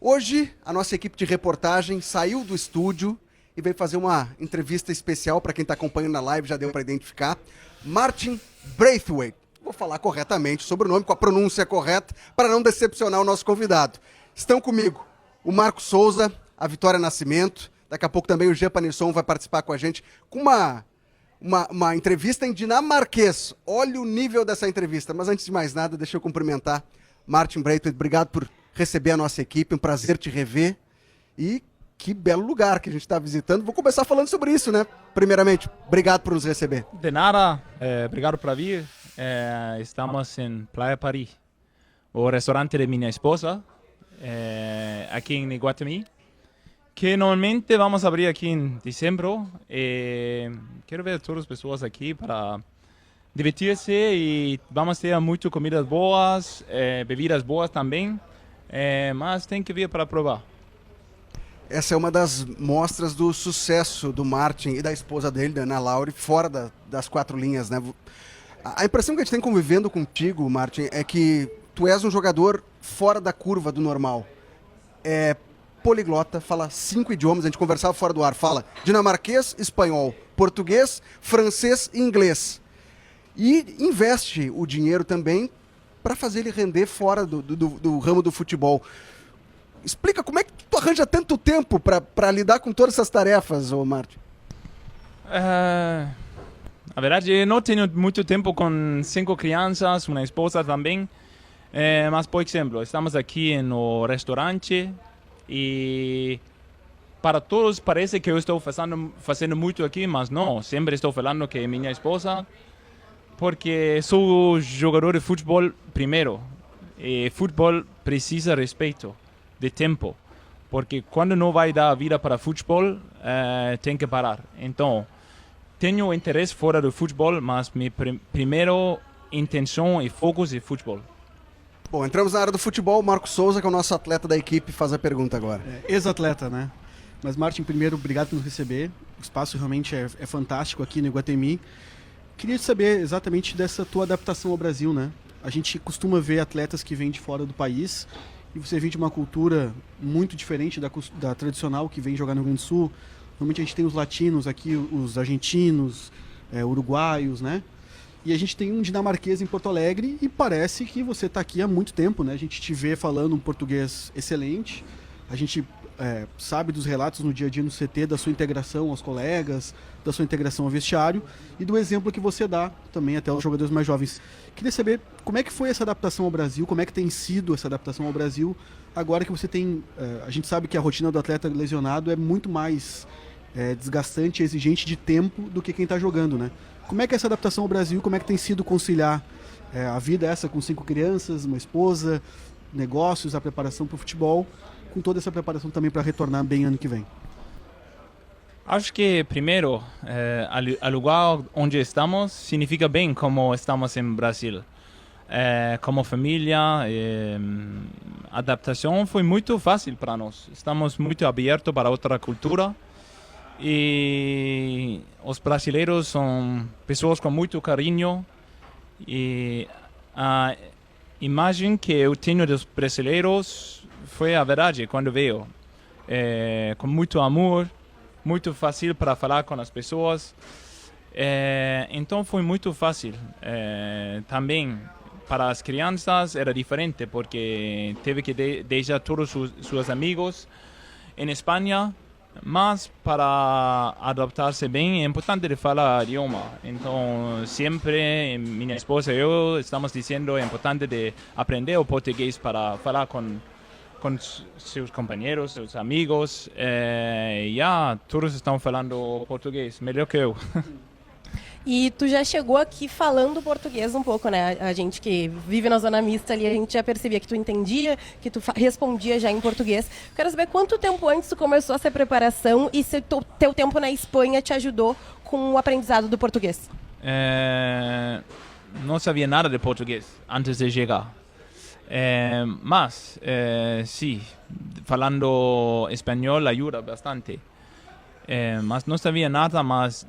Hoje, a nossa equipe de reportagem saiu do estúdio e veio fazer uma entrevista especial, para quem está acompanhando na live já deu para identificar, Martin Braithwaite. Vou falar corretamente sobre o nome, com a pronúncia correta, para não decepcionar o nosso convidado. Estão comigo o Marco Souza, a Vitória Nascimento, daqui a pouco também o Jean Panisson vai participar com a gente, com uma entrevista em dinamarquês. Olha o nível dessa entrevista, mas antes de mais nada, deixa eu cumprimentar Martin Braithwaite. Obrigado por receber a nossa equipe, um prazer te rever. E que belo lugar que a gente está visitando. Vou começar falando sobre isso, né? Primeiramente, obrigado por nos receber. De nada, obrigado por vir. Estamos em Playa Paris, o restaurante de minha esposa, aqui em Iguatemi, que normalmente vamos a abrir aqui em dezembro. Quero ver todas as pessoas aqui para divertir-se e vamos ter muito comidas boas, bebidas boas também, mas tem que vir para provar. Essa é uma das mostras do sucesso do Martin e da esposa dele, da Ana Laure, fora das quatro linhas, né? A impressão que a gente tem convivendo contigo, Martin, é que tu és um jogador fora da curva do normal. É poliglota, fala 5 idiomas, a gente conversava fora do ar, fala dinamarquês, espanhol, português, francês e inglês. E investe o dinheiro também para fazer ele render fora do ramo do futebol. Explica como é que tu arranja tanto tempo para lidar com todas essas tarefas, ô Martin? Na verdade, eu não tenho muito tempo com 5 crianças, uma esposa também. Mas, por exemplo, estamos aqui no restaurante e para todos parece que eu estou fazendo muito aqui, mas não. Sempre estou falando que é minha esposa, porque sou jogador de futebol primeiro. E futebol precisa respeito de tempo, porque quando não vai dar vida para futebol, tem que parar. Então, tenho interesse fora do futebol, mas minha primeira intenção e foco é futebol. Bom, entramos na área do futebol. Marco Souza, que é o nosso atleta da equipe, faz a pergunta agora. Ex-atleta, né? Mas, Martin, primeiro, obrigado por nos receber. O espaço realmente é fantástico aqui no Iguatemi. Queria saber exatamente dessa tua adaptação ao Brasil, né? A gente costuma ver atletas que vêm de fora do país e você vem de uma cultura muito diferente da tradicional que vem jogar no Rio Grande do Sul. Normalmente a gente tem os latinos aqui, os argentinos, uruguaios, né? E a gente tem um dinamarquês em Porto Alegre e parece que você está aqui há muito tempo, né? A gente te vê falando um português excelente, a gente sabe dos relatos no dia a dia no CT da sua integração aos colegas, da sua integração ao vestiário e do exemplo que você dá também até aos jogadores mais jovens. Queria saber como é que foi essa adaptação ao Brasil, como é que tem sido essa adaptação ao Brasil, agora que você tem... a gente sabe que a rotina do atleta lesionado é muito mais desgastante e exigente de tempo do que quem está jogando, né? Como é que é essa adaptação ao Brasil, como é que tem sido conciliar a vida essa com 5 crianças, uma esposa, negócios, a preparação para o futebol, com toda essa preparação também para retornar bem ano que vem? Acho que, primeiro, o lugar onde estamos significa bem como estamos em Brasil. Como família, a adaptação foi muito fácil para nós. Estamos muito abertos para outra cultura. E os brasileiros são pessoas com muito carinho. E a imagem que eu tenho dos brasileiros foi a verdade quando veio. Com muito amor, muito fácil para falar com as pessoas. Então foi muito fácil. Também para as crianças era diferente, porque teve que deixar todos os seus amigos em Espanha. Mas para adaptar-se bem é importante de falar idioma. Então sempre minha esposa e eu estamos dizendo é importante de aprender o português para falar com seus companheiros, seus amigos. Todos estão falando português, melhor que eu. E tu já chegou aqui falando português um pouco, né? A gente que vive na zona mista ali, a gente já percebia que tu entendia, que tu respondia já em português. Quero saber quanto tempo antes tu começou essa preparação e se o teu tempo na Espanha te ajudou com o aprendizado do português. Não sabia nada de português antes de chegar. Mas, sim, falando espanhol ajuda bastante. Mas não sabia nada, mas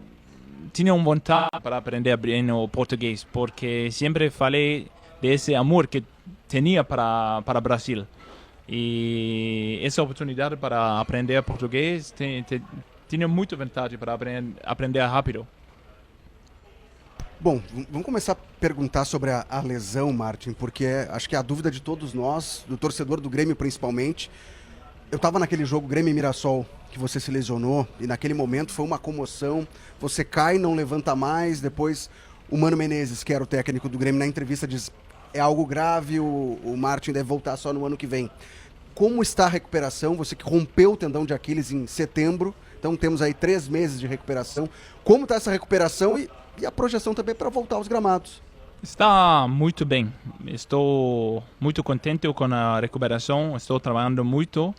tinha vontade para aprender bem o português, porque sempre falei desse amor que tinha para Brasil. E essa oportunidade para aprender português tinha muita vantagem para aprender rápido. Bom, vamos começar a perguntar sobre a lesão, Martin, porque acho que é a dúvida de todos nós, do torcedor do Grêmio principalmente. Eu estava naquele jogo Grêmio e Mirassol, que você se lesionou, e naquele momento foi uma comoção, você cai, não levanta mais, depois o Mano Menezes, que era o técnico do Grêmio, na entrevista diz, é algo grave, o Martin deve voltar só no ano que vem. Como está a recuperação? Você que rompeu o tendão de Aquiles em setembro, então temos aí 3 meses de recuperação. Como está essa recuperação e a projeção também para voltar aos gramados? Está muito bem. Estou muito contente com a recuperação, estou trabalhando muito.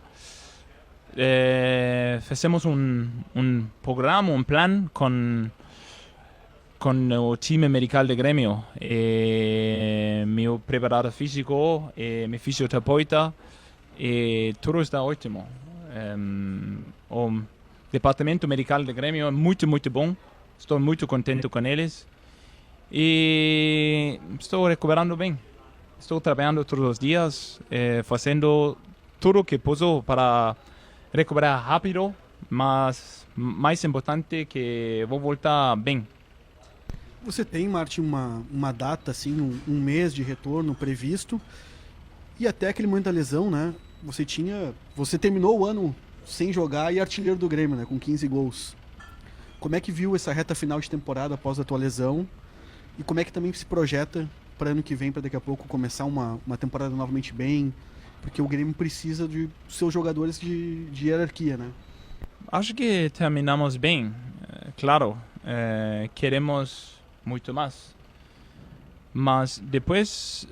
Fizemos programa, plan com o time medical de Grêmio. Meu preparador físico, meu fisioterapeuta, tudo está ótimo. O departamento medical de Grêmio é muito, muito bom. Estou muito contente com eles. E estou recuperando bem. Estou trabalhando todos os dias, fazendo tudo o que posso para recuperar rápido, mas mais importante que vou voltar bem. Você tem, Martin, uma data, assim, um mês de retorno previsto, e até aquele momento da lesão, né? Você terminou o ano sem jogar e artilheiro do Grêmio, né? Com 15 gols. Como é que viu essa reta final de temporada após a tua lesão? E como é que também se projeta para ano que vem, para daqui a pouco começar uma temporada novamente bem? Porque o Grêmio precisa de seus jogadores de hierarquia, né? Acho que terminamos bem. Claro, queremos muito mais. Mas depois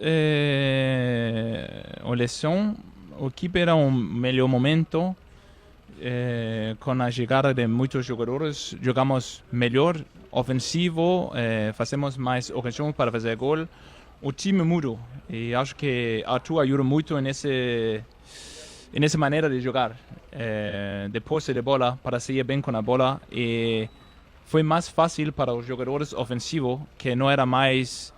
a lesão, o equipe era um melhor momento. Com a chegada de muitos jogadores, jogamos melhor, ofensivo, fazemos mais ocasiões para fazer gol. O time mudou e acho que Arthur ajuda muito nessa maneira de jogar. De posse de bola, para sair bem com a bola, e foi mais fácil para os jogadores ofensivos, que não era mais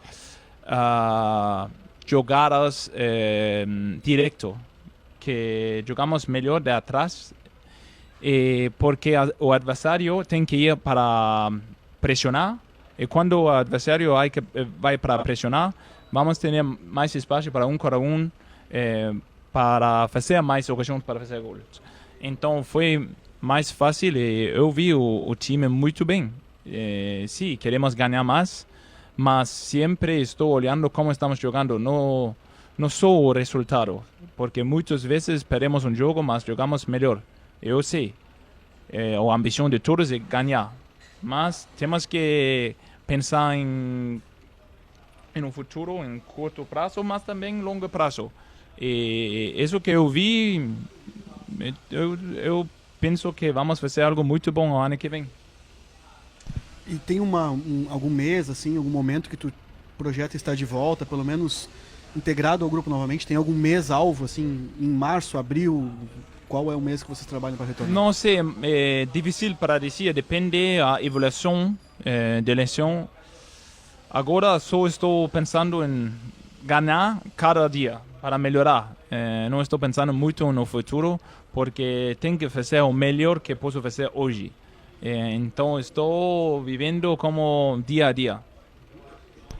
jogadas direto, que jogamos melhor de atrás, porque o adversário tem que ir para pressionar, e quando o adversário vai para pressionar, vamos ter mais espaço para contra um, para fazer mais ocasiões para fazer gols. Então foi mais fácil e eu vi o time muito bem. Sim, queremos ganhar mais, mas sempre estou olhando como estamos jogando, não só o resultado, porque muitas vezes perdemos um jogo, mas jogamos melhor. Eu sei, a ambição de todos é ganhar, mas temos que pensar em um futuro, em curto prazo, mas também em longo prazo. E isso que eu vi, eu penso que vamos fazer algo muito bom no ano que vem. E tem algum mês, assim, algum momento que tu projeta estar de volta, pelo menos integrado ao grupo novamente? Tem algum mês alvo, assim, em março, abril? Qual é o mês que vocês trabalham para retornar? Não sei, é difícil para dizer, depende da evolução da lesão. Agora só estou pensando em ganhar cada dia para melhorar. Não estou pensando muito no futuro, porque tenho que fazer o melhor que posso fazer hoje. Então estou vivendo como dia a dia.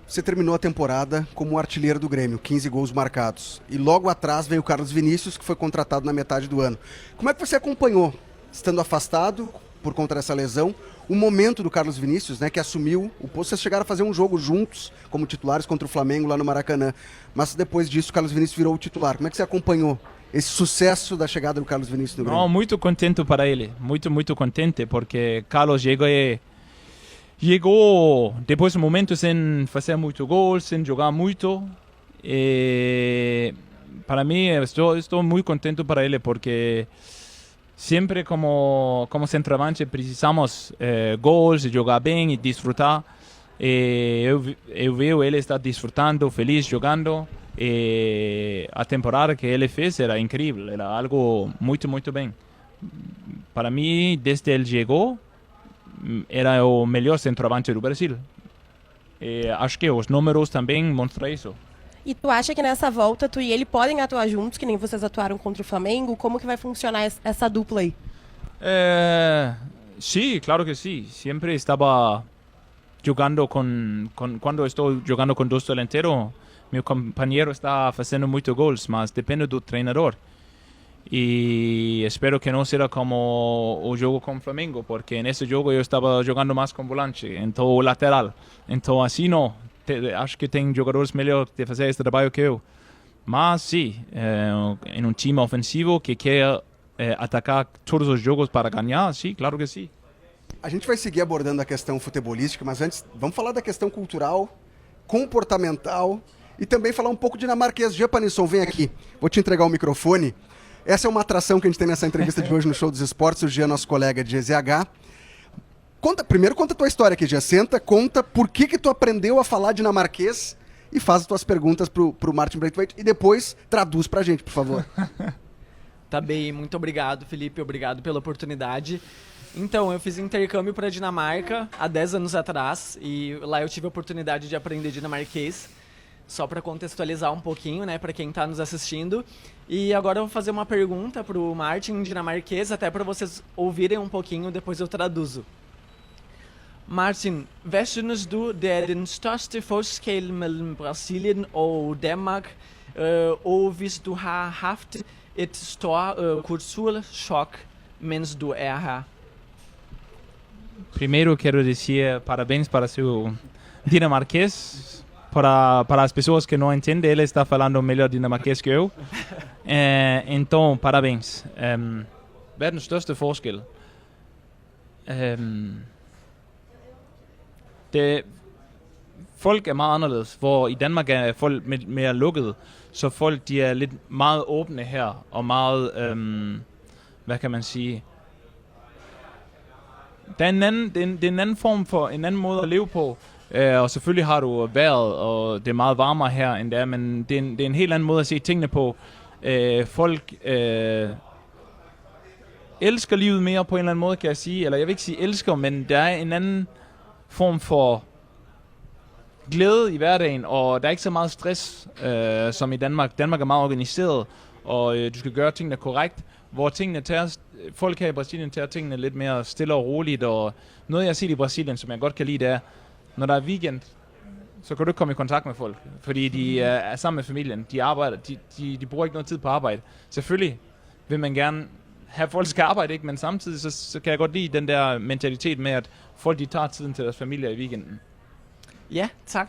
Você terminou a temporada como artilheiro do Grêmio, 15 gols marcados. E logo atrás veio o Carlos Vinícius, que foi contratado na metade do ano. Como é que você acompanhou, estando afastado por conta dessa lesão, o momento do Carlos Vinícius, né, que assumiu o posto? Vocês chegaram a fazer um jogo juntos, como titulares, contra o Flamengo lá no Maracanã. Mas depois disso, o Carlos Vinícius virou o titular. Como é que você acompanhou esse sucesso da chegada do Carlos Vinícius no Grêmio? Não, muito contente para ele. Muito, muito contente, porque Carlos chegou depois de um momento sem fazer muito gol, sem jogar muito. E para mim, estou muito contente para ele, porque sempre como centroavante precisamos gols, jogar bem e desfrutar. E eu vejo ele estar desfrutando, feliz jogando. E a temporada que ele fez era incrível, era algo muito, muito bem. Para mim, desde ele chegou, era o melhor centroavante do Brasil. E acho que os números também mostram isso. E tu acha que nessa volta tu e ele podem atuar juntos, que nem vocês atuaram contra o Flamengo? Como que vai funcionar essa dupla aí? Sí, claro que sí. Siempre estaba jogando quando estou jogando com dois delanteros, meu companheiro está fazendo muitos gols, mas depende do treinador. E espero que não seja como o jogo com o Flamengo, porque nesse jogo eu estava jogando mais com volante, então lateral. Então assim não, acho que tem jogadores melhores de fazer esse trabalho que eu. Mas sim, em um time ofensivo que quer atacar todos os jogos para ganhar, sim, claro que sim. A gente vai seguir abordando a questão futebolística, mas antes vamos falar da questão cultural, comportamental e também falar um pouco dinamarquês. Japanisson, vem aqui, vou te entregar o microfone. Essa é uma atração que a gente tem nessa entrevista de hoje no Show dos Esportes. O Jean, nosso colega de GZH. Primeiro conta a tua história aqui, Jean. Senta, conta por que tu aprendeu a falar dinamarquês e faz as tuas perguntas pro Martin Braithwaite e depois traduz pra gente, por favor. Tá bem, muito obrigado, Felipe. Obrigado pela oportunidade. Então, eu fiz intercâmbio para Dinamarca há 10 anos atrás e lá eu tive a oportunidade de aprender dinamarquês. Só para contextualizar um pouquinho, né, para quem está nos assistindo. E agora eu vou fazer uma pergunta para o Martin em dinamarquês, até para vocês ouvirem um pouquinho, depois eu traduzo. Martin, hvad synes du, det er den største forskel mellem Brasilien og Danmark, og hvis du har haft et stort kulturchok, mens du er her? Primeiro quero dizer parabéns para seu dinamarquês. Para as pessoas que não entendem, ele está falando melhor dinamarquês que eu. Então, parabéns. Hvad er den største forskel? Folk er meget anderledes, hvor i Danmark er folk mere lukket, så folk de er lidt meget åbne her, og meget, hvad kan man sige, det er en anden form for, en anden måde at leve på. Og selvfølgelig har du vejret, og det er meget varmere her end det er, men det er en helt anden måde at se tingene på. Folk elsker livet mere på en eller anden måde, kan jeg sige. Eller jeg vil ikke sige elsker, men der er en anden form for glæde i hverdagen, og der er ikke så meget stress som i Danmark. Danmark er meget organiseret, og du skal gøre tingene korrekt, hvor folk her i Brasilien tager tingene lidt mere stille og roligt, og noget jeg har set i Brasilien, som jeg godt kan lide, det er, når der er weekend, så kan du ikke komme i kontakt med folk, fordi de er sammen med familien, de arbejder, de bruger ikke noget tid på arbejde. Selvfølgelig vil man gerne have, folk skal arbejde, ikke? Men samtidig så kan jeg godt lide den der mentalitet med, at folk de tager tiden til deres familier i weekenden. Ja, tak.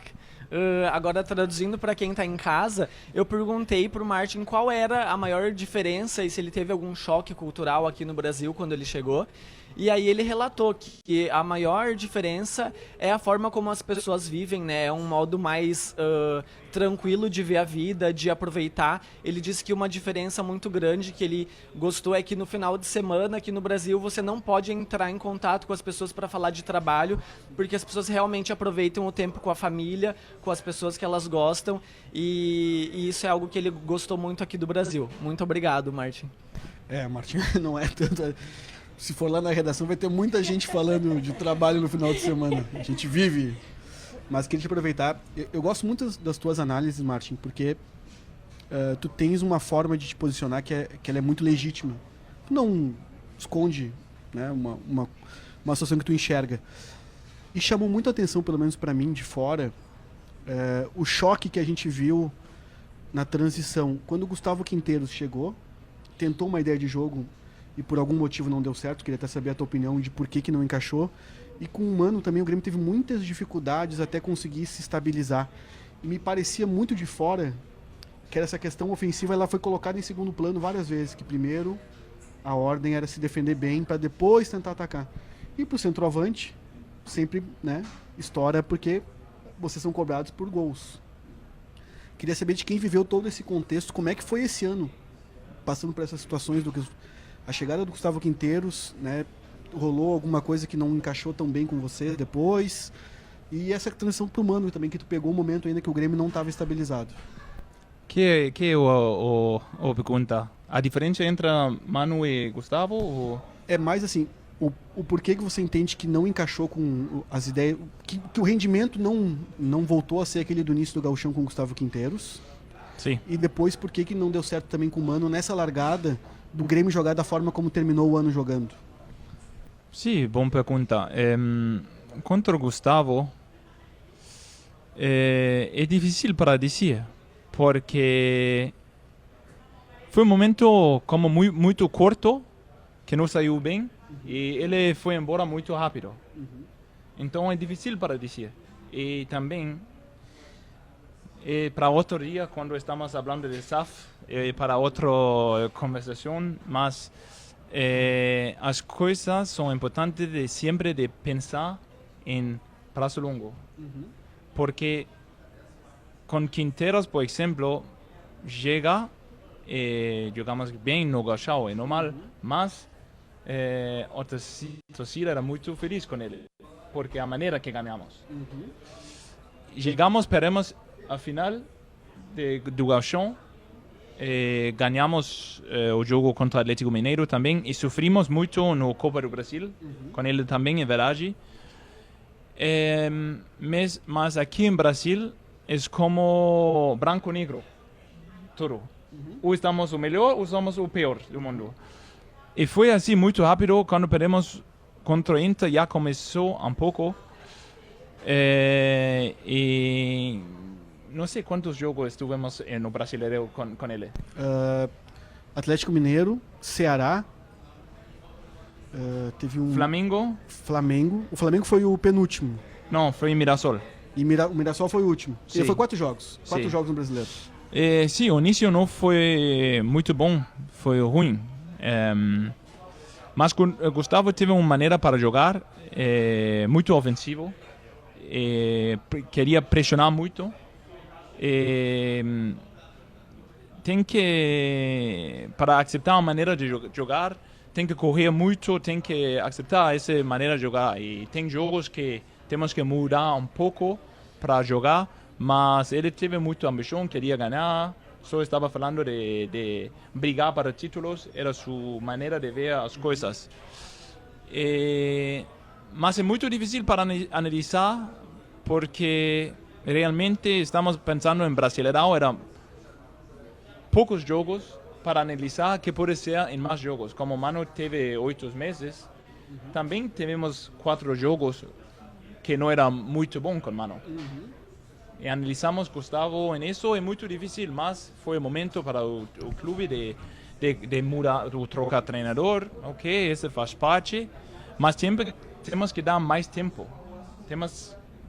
Agora, traduzindo para quem está em casa, eu perguntei para o Martin qual era a maior diferença e se ele teve algum choque cultural aqui no Brasil quando ele chegou. E aí ele relatou que a maior diferença é a forma como as pessoas vivem, né? É um modo mais tranquilo de ver a vida, de aproveitar. Ele disse que uma diferença muito grande que ele gostou é que no final de semana aqui no Brasil você não pode entrar em contato com as pessoas para falar de trabalho, porque as pessoas realmente aproveitam o tempo com a família, com as pessoas que elas gostam, e isso é algo que ele gostou muito aqui do Brasil. Muito obrigado, Martin. Martin, não é tanto... Se for lá na redação, vai ter muita gente falando de trabalho no final de semana. A gente vive. Mas queria te aproveitar. Eu gosto muito das tuas análises, Martin, porque tu tens uma forma de te posicionar que ela é muito legítima. Tu não esconde, né, uma situação que tu enxerga. E chamou muito a atenção, pelo menos para mim, de fora, o choque que a gente viu na transição. Quando o Gustavo Quinteiros chegou, tentou uma ideia de jogo e por algum motivo não deu certo, queria até saber a tua opinião de por que não encaixou. E com o Mano também o Grêmio teve muitas dificuldades até conseguir se estabilizar. E me parecia muito de fora que essa questão ofensiva ela foi colocada em segundo plano várias vezes, que primeiro a ordem era se defender bem para depois tentar atacar. E pro centroavante, sempre, né, estoura porque vocês são cobrados por gols. Queria saber de quem viveu todo esse contexto, como é que foi esse ano, passando por essas situações do que a chegada do Gustavo Quinteiros, né, rolou alguma coisa que não encaixou tão bem com você depois, e essa transição pro Mano também, que tu pegou um momento ainda que o Grêmio não estava estabilizado. Que é o pergunta? A diferença entre Mano e Gustavo? Ou? É mais assim, O porquê que você entende que não encaixou com as ideias, que o rendimento não voltou a ser aquele do início do Gauchão com o Gustavo Quinteiros? Sim. E depois, por que não deu certo também com o Mano nessa largada do Grêmio jogar da forma como terminou o ano jogando? Sim, boa pergunta. Contra o Gustavo, é difícil para dizer, porque foi um momento como muito curto, que não saiu bem, e ele foi embora muito rápido. Então é difícil para dizer. E também, para outro dia, quando estamos falando de SAF, para outra conversação, mas as coisas são importantes sempre de pensar em prazo longo. Porque com Quinteiros, por exemplo, chega e jogamos bem no Gauchão, é normal, mas a torcida era muito feliz com ele, porque a maneira que ganhamos. Chegamos, perdemos a final do Gauchão, ganhamos o jogo contra o Atlético Mineiro também, e sofrimos muito no Copa do Brasil, com ele também, é verdade. Mas aqui em Brasil é como branco e negro, tudo. Ou estamos o melhor ou estamos o pior do mundo. E foi assim muito rápido. Quando perdemos contra o Inter já começou um pouco. E não sei quantos jogos estivemos no Brasileiro com ele. Atlético Mineiro, Ceará, teve um... Flamengo? O Flamengo foi o penúltimo. Não, foi Mirassol. E o Mirassol foi o último. Sim. Ele foi 4 jogos. 4 Sim. jogos no Brasileiro. Sim, o início não foi muito bom, foi ruim. Mas Gustavo teve uma maneira para jogar muito ofensivo. Queria pressionar muito. Tem que, para aceitar a maneira de jogar, tem que correr muito, tem que aceitar essa maneira de jogar. E tem jogos que temos que mudar um pouco para jogar, mas ele teve muita ambição, queria ganhar, só estava falando de brigar para títulos, era sua maneira de ver as coisas. Mas é muito difícil para analisar, porque realmente estamos pensando em Brasileirão, eram poucos jogos para analisar que pode ser em mais jogos. Como o Mano teve 8 meses, também tivemos 4 jogos que não era muito bom com o Mano. E analisamos Gustavo em isso, é muito difícil, mas foi o momento para o clube de mudar, de trocar treinador, ok, isso faz parte, mas sempre temos que dar mais tempo.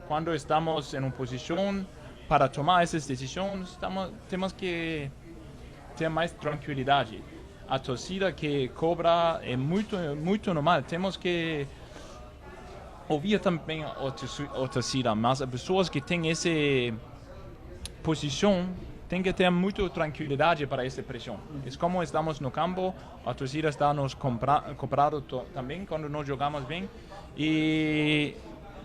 Quando estamos em uma posição para tomar essas decisões, temos que ter mais tranquilidade. A torcida que cobra é muito normal, temos que ouvir também a torcida, mas as pessoas que têm essa posição têm que ter muita tranquilidade para essa pressão. É como estamos no campo, a torcida está nos cobrando também quando nós jogamos bem, e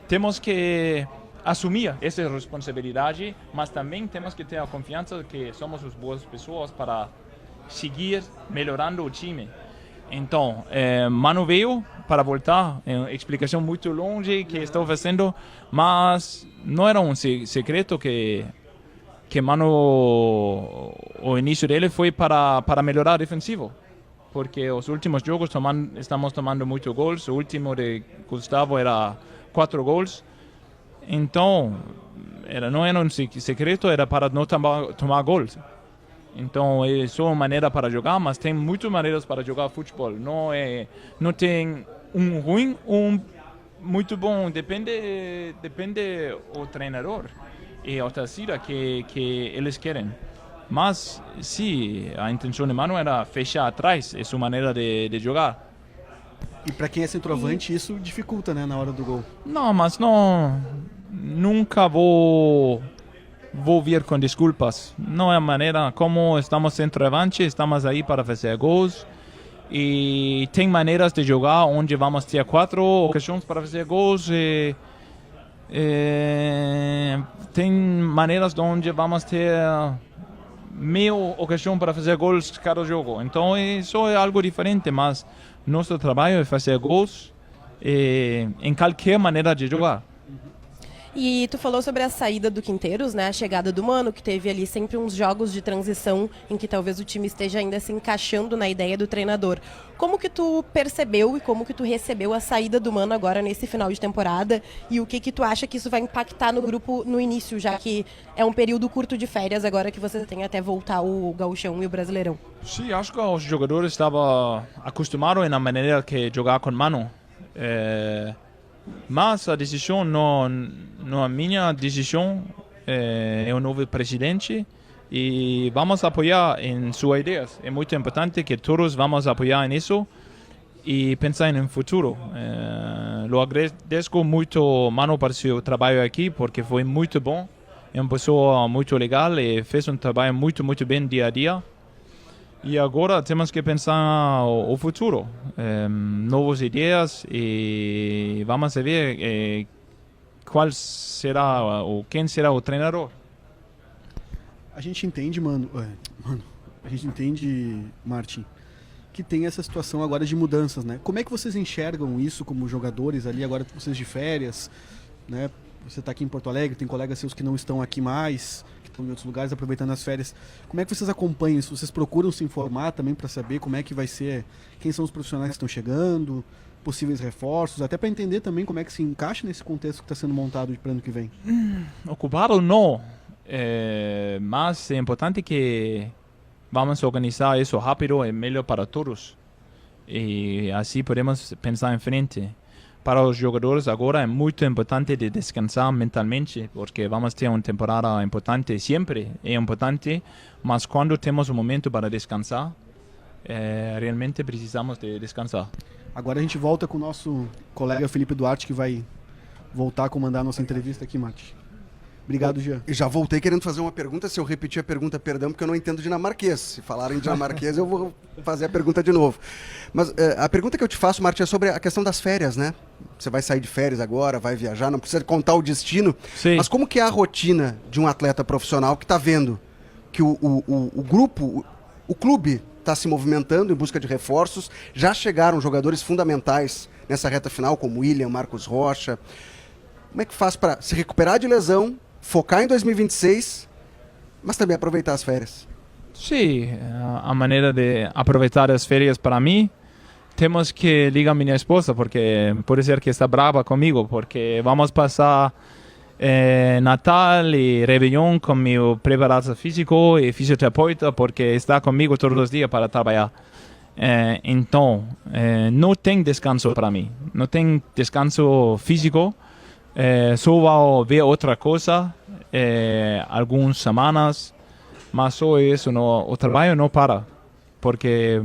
temos que assumir essa responsabilidade, mas também temos que ter a confiança que somos as boas pessoas para seguir melhorando o time. Então, Mano veio para voltar, é uma explicação muito longe que estou fazendo, mas não era um segredo que Mano, o início dele foi para melhorar defensivo, porque os últimos jogos estamos tomando muitos gols, o último de Gustavo era 4 gols, então não era um segredo, era para não tomar gols. Então é só uma maneira para jogar, mas tem muitas maneiras para jogar futebol. Não tem um ruim ou um muito bom, depende do treinador e a torcida que eles querem. Mas sim, a intenção de Mano era fechar atrás, é sua maneira de jogar. E para quem é centroavante, isso dificulta, né, na hora do gol. Não, mas nunca vou vir com desculpas. Não é a maneira como estamos centroavante, estamos aí para fazer gols. E tem maneiras de jogar onde vamos ter 4 ocasiões para fazer gols. Tem maneiras onde vamos ter meia ocasião para fazer gols cada jogo. Então isso é algo diferente, mas nosso trabalho é fazer gols em qualquer maneira de jogar. E tu falou sobre a saída do Quinteiros, né? A chegada do Mano, que teve ali sempre uns jogos de transição em que talvez o time esteja ainda se encaixando na ideia do treinador. Como que tu percebeu e como que tu recebeu a saída do Mano agora nesse final de temporada? E o que tu acha que isso vai impactar no grupo no início, já que é um período curto de férias agora que você tem até voltar o Gauchão e o Brasileirão? Sim, acho que os jogadores estavam acostumados na maneira que jogar com Mano. Mas a decisão não é minha decisão, é o novo presidente e vamos apoiar em suas ideias. É muito importante que todos vamos apoiar nisso e pensar no futuro. Eu agradeço muito Mano para seu trabalho aqui porque foi muito bom. É uma pessoa muito legal e fez um trabalho muito bem dia a dia. E agora temos que pensar o futuro, novas ideias e vamos ver qual será ou quem será o treinador. A gente entende, a gente entende, Martin, que tem essa situação agora de mudanças, né? Como é que vocês enxergam isso como jogadores ali, agora vocês de férias, né? Você está aqui em Porto Alegre, tem colegas seus que não estão aqui mais, que estão em outros lugares aproveitando as férias. Como é que vocês acompanham isso? Vocês procuram se informar também para saber como é que vai ser, quem são os profissionais que estão chegando, possíveis reforços, até para entender também como é que se encaixa nesse contexto que está sendo montado para o ano que vem? Ocupado não, mas é importante que vamos organizar isso rápido e melhor para todos. E assim podemos pensar em frente. Para os jogadores agora é muito importante de descansar mentalmente, porque vamos ter uma temporada importante, sempre é importante, mas quando temos um momento para descansar, realmente precisamos de descansar. Agora a gente volta com o nosso colega Felipe Duarte, que vai voltar a comandar a nossa entrevista aqui, Mate. Obrigado, Jean. Já voltei querendo fazer uma pergunta. Se eu repetir a pergunta, perdão, porque eu não entendo dinamarquês. Se falarem dinamarquês, eu vou fazer a pergunta de novo. Mas a pergunta que eu te faço, Martin, é sobre a questão das férias, né? Você vai sair de férias agora, vai viajar, não precisa contar o destino. Sim. Mas como que é a rotina de um atleta profissional que está vendo que o grupo, o clube está se movimentando em busca de reforços? Já chegaram jogadores fundamentais nessa reta final, como William, Marcos Rocha. Como é que faz para se recuperar de lesão, focar em 2026, mas também aproveitar as férias? Sim, a maneira de aproveitar as férias para mim, temos que ligar minha esposa, porque pode ser que está brava comigo, porque vamos passar Natal e Réveillon com meu preparador físico e fisioterapeuta, porque está comigo todos os dias para trabalhar. Então, não tem descanso para mim, não tem descanso físico. Só vou ver outra coisa algumas semanas, mas só isso, o trabalho não para, porque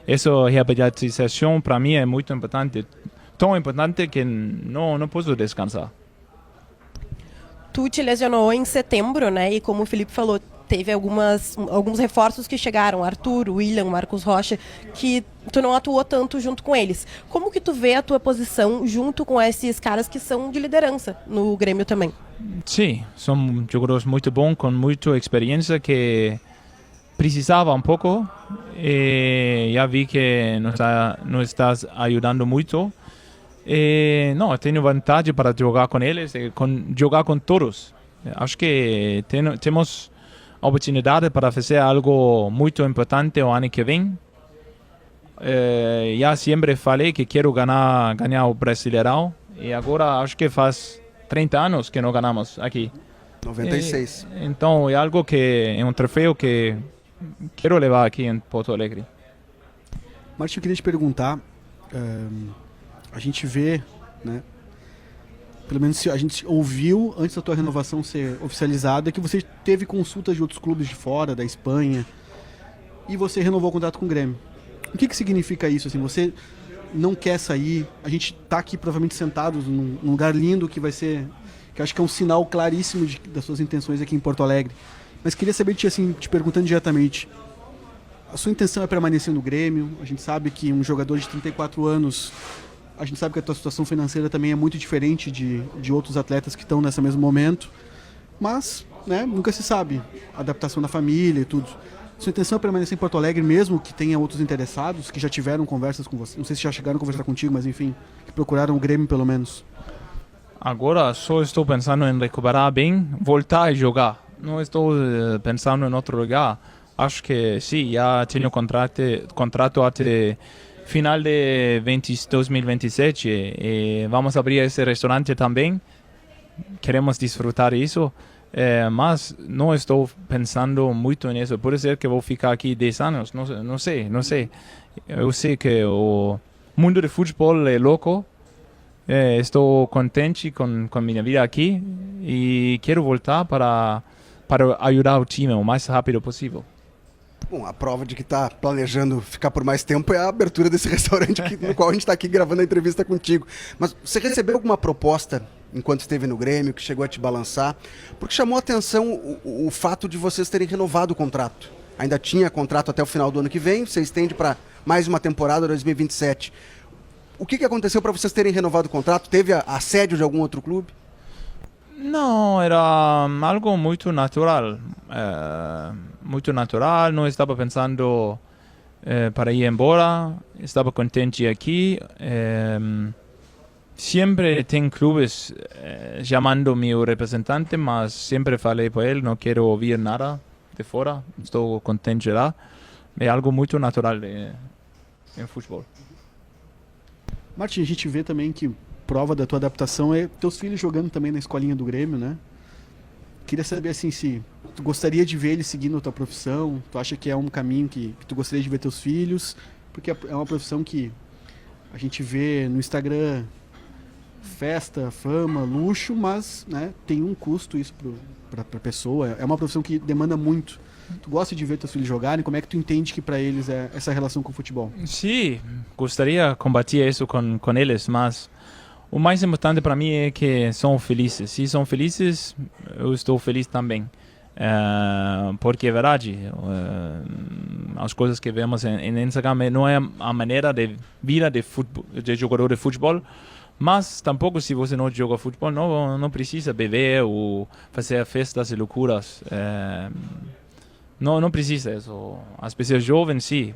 essa reabilitação para mim é muito importante, tão importante que não posso descansar. Tu te lesionou em setembro, né? E como o Felipe falou, teve alguns reforços que chegaram, Arthur, William, Marcos Rocha, que tu não atuou tanto junto com eles. Como que tu vê a tua posição junto com esses caras que são de liderança no Grêmio também? Sim, são jogadores muito bons, com muita experiência, que precisava um pouco e já vi que nos está ajudando muito. E, não, eu tenho vontade para jogar com eles e jogar com todos. Acho que temos a oportunidade para fazer algo muito importante o ano que vem. Já sempre falei que quero ganhar o Brasileirão e agora acho que faz 30 anos que não ganhamos aqui. 96. Então é algo que é um troféu que quero levar aqui em Porto Alegre. Martin, eu queria te perguntar, a gente vê, né, pelo menos a gente ouviu antes da tua renovação ser oficializada, que você teve consultas de outros clubes de fora, da Espanha, e você renovou o contrato com o Grêmio. O que significa isso? Assim, você não quer sair, a gente está aqui provavelmente sentados num lugar lindo que vai ser, que acho que é um sinal claríssimo das suas intenções aqui em Porto Alegre. Mas queria saber de ti, assim, te perguntando diretamente, a sua intenção é permanecer no Grêmio? A gente sabe que um jogador de 34 anos... A gente sabe que a tua situação financeira também é muito diferente de outros atletas que estão nesse mesmo momento. Mas, né, nunca se sabe. Adaptação da família e tudo. Sua intenção é permanecer em Porto Alegre mesmo que tenha outros interessados que já tiveram conversas com você? Não sei se já chegaram a conversar contigo, mas enfim, que procuraram o Grêmio pelo menos. Agora só estou pensando em recuperar bem, voltar e jogar. Não estou pensando em outro lugar. Acho que sim, já tenho contrato até final de 2027 e vamos abrir esse restaurante também. Queremos desfrutar isso, mas não estou pensando muito nisso. Pode ser que vou ficar aqui 10 anos, não sei. Eu sei que o mundo do futebol é louco. Estou contente com minha vida aqui e quero voltar para ajudar o time o mais rápido possível. Bom, a prova de que está planejando ficar por mais tempo é a abertura desse restaurante no qual a gente está aqui gravando a entrevista contigo. Mas você recebeu alguma proposta enquanto esteve no Grêmio que chegou a te balançar? Porque chamou a atenção o fato de vocês terem renovado o contrato. Ainda tinha contrato até o final do ano que vem, você estende para mais uma temporada, 2027. O que aconteceu para vocês terem renovado o contrato? Teve assédio de algum outro clube? Não, era algo muito natural. Não estava pensando para ir embora, estava contente aqui. Sempre tem clubes chamando meu representante, mas sempre falei para ele, não quero ouvir nada de fora, estou contente lá. É algo muito natural em futebol. Martin, a gente vê também que prova da tua adaptação é teus filhos jogando também na escolinha do Grêmio, né? Queria saber assim, se tu gostaria de ver eles seguindo a tua profissão, tu acha que é um caminho que tu gostaria de ver teus filhos, porque é uma profissão que a gente vê no Instagram festa, fama, luxo, mas, né, tem um custo isso pra pessoa, é uma profissão que demanda muito. Tu gosta de ver teus filhos jogarem? Como é que tu entende que para eles é essa relação com o futebol? Sim, gostaria de combater isso com eles, mas o mais importante para mim é que são felizes. Se são felizes, eu estou feliz também. Porque é verdade, as coisas que vemos em Instagram não é a maneira de vida de jogador de futebol, mas tampouco se você não joga futebol, não precisa beber ou fazer festas e loucuras. Não precisa isso. As pessoas jovens, sim,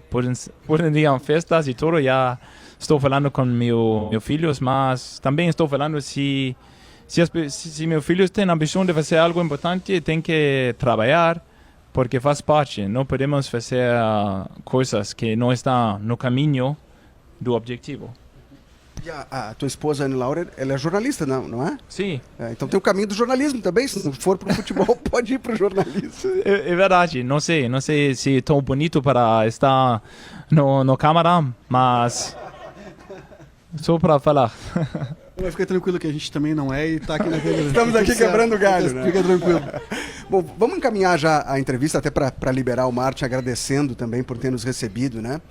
podem ir a festas e tudo. Já estou falando com meus filhos, mas também estou falando se meus filhos têm a ambição de fazer algo importante, tem que trabalhar, porque faz parte. Não podemos fazer coisas que não estão no caminho do objetivo. E a tua esposa, Anne Laura, ela é jornalista, não é? Sim. Então tem o caminho do jornalismo também. Se não for pro futebol, pode ir pro jornalismo. É verdade. Não sei se é tão bonito para estar no câmera, mas só para falar. Mas fica tranquilo que a gente também não é e tá aqui naquele... Estamos aqui quebrando galho, né? Fica tranquilo. Bom, vamos encaminhar já a entrevista até para liberar o Martin, agradecendo também por ter nos recebido, né?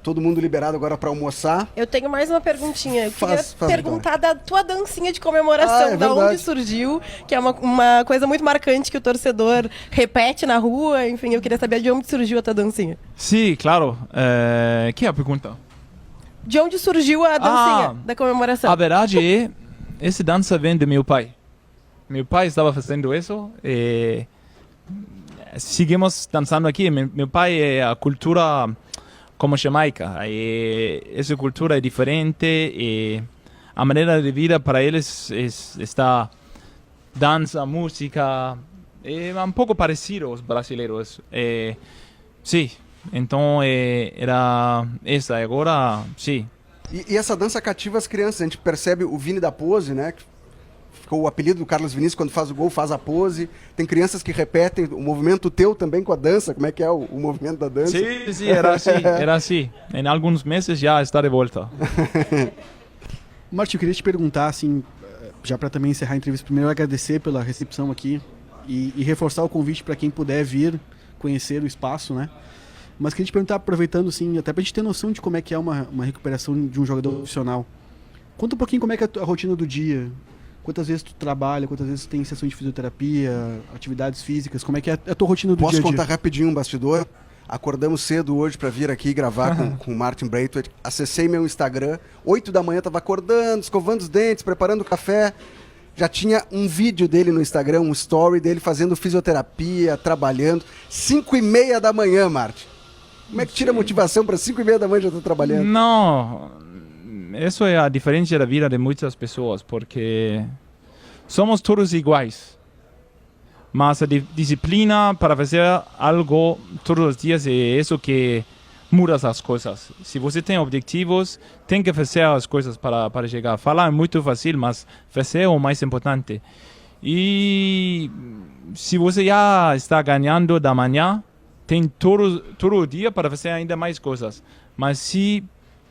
Todo mundo liberado agora para almoçar. Eu tenho mais uma perguntinha. Eu queria Faz, perguntar da tua dancinha de comemoração, da onde surgiu, que é uma coisa muito marcante que o torcedor repete na rua. Enfim, eu queria saber de onde surgiu a tua dancinha. Sim, claro. Que é a pergunta? De onde surgiu a dancinha da comemoração? A verdade é, essa dança vem do meu pai. Meu pai estava fazendo isso e seguimos dançando aqui. Meu pai é a cultura como Jamaica. E essa cultura é diferente e a maneira de vida para eles está dança, música, é um pouco parecido aos brasileiros. Sim, então era essa, agora sim. E essa dança cativa as crianças, a gente percebe o Vini da pose, né? Ficou o apelido do Carlos Vinícius, quando faz o gol, faz a pose. Tem crianças que repetem o movimento teu também com a dança. Como é que é o movimento da dança? Sim, era assim. Em alguns meses já está de volta. Martin, eu queria te perguntar, assim, já para também encerrar a entrevista, primeiro agradecer pela recepção aqui e reforçar o convite para quem puder vir conhecer o espaço, né? Mas queria te perguntar, aproveitando, assim, até pra gente ter noção de como é que é uma recuperação de um jogador profissional. Conta um pouquinho como é que é a rotina do dia. Quantas vezes tu trabalha, quantas vezes tu tem sessões de fisioterapia, atividades físicas, como é que é a tua rotina do dia a dia? Posso contar rapidinho um bastidor? Acordamos cedo hoje para vir aqui gravar com o Martin Braithwaite. Acessei meu Instagram, 8 da manhã, tava acordando, escovando os dentes, preparando o café. já tinha um vídeo dele no Instagram, um story dele fazendo fisioterapia, trabalhando. 5:30 da manhã, Martin. Como é que tira a motivação para 5:30 da manhã já estar trabalhando? Não, isso é a diferença da vida de muitas pessoas, porque somos todos iguais. Mas a disciplina para fazer algo todos os dias é isso que muda as coisas. Se você tem objetivos, tem que fazer as coisas para chegar. Falar é muito fácil, mas fazer é o mais importante. E se você já está ganhando da manhã, tem todo o dia para fazer ainda mais coisas. Mas se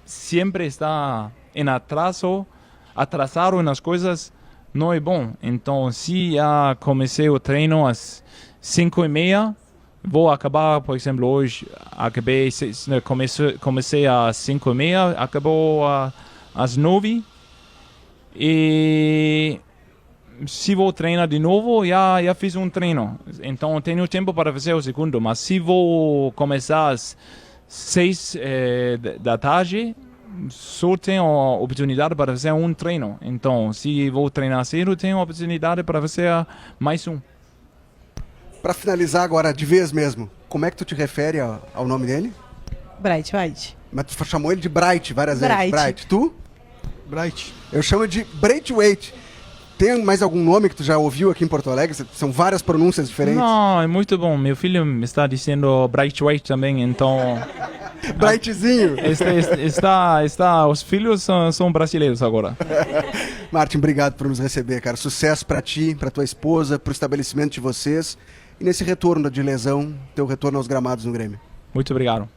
sempre está em atrasado nas coisas, não é bom. Então, se já comecei o treino às 5:30, vou acabar, por exemplo, hoje, comecei às 5:30, acabou às 9. E se vou treinar de novo, já fiz um treino. Então, tenho tempo para fazer o segundo. Mas se vou começar às 6 da tarde, só tenho a oportunidade para fazer um treino. Então, se vou treinar cedo, tenho a oportunidade para fazer mais um. Para finalizar agora, de vez mesmo, como é que tu te refere ao nome dele? Bright White. Mas tu chamou ele de Bright várias vezes. Bright. Tu? Bright. Eu chamo de Braithwaite. Tem mais algum nome que tu já ouviu aqui em Porto Alegre? São várias pronúncias diferentes. Não, é muito bom. Meu filho me está dizendo Braithwaite também, então... Brightzinho. Os filhos são brasileiros agora. Martin, obrigado por nos receber, cara. Sucesso pra ti, pra tua esposa, pro estabelecimento de vocês. E nesse retorno de lesão, teu retorno aos gramados no Grêmio. Muito obrigado.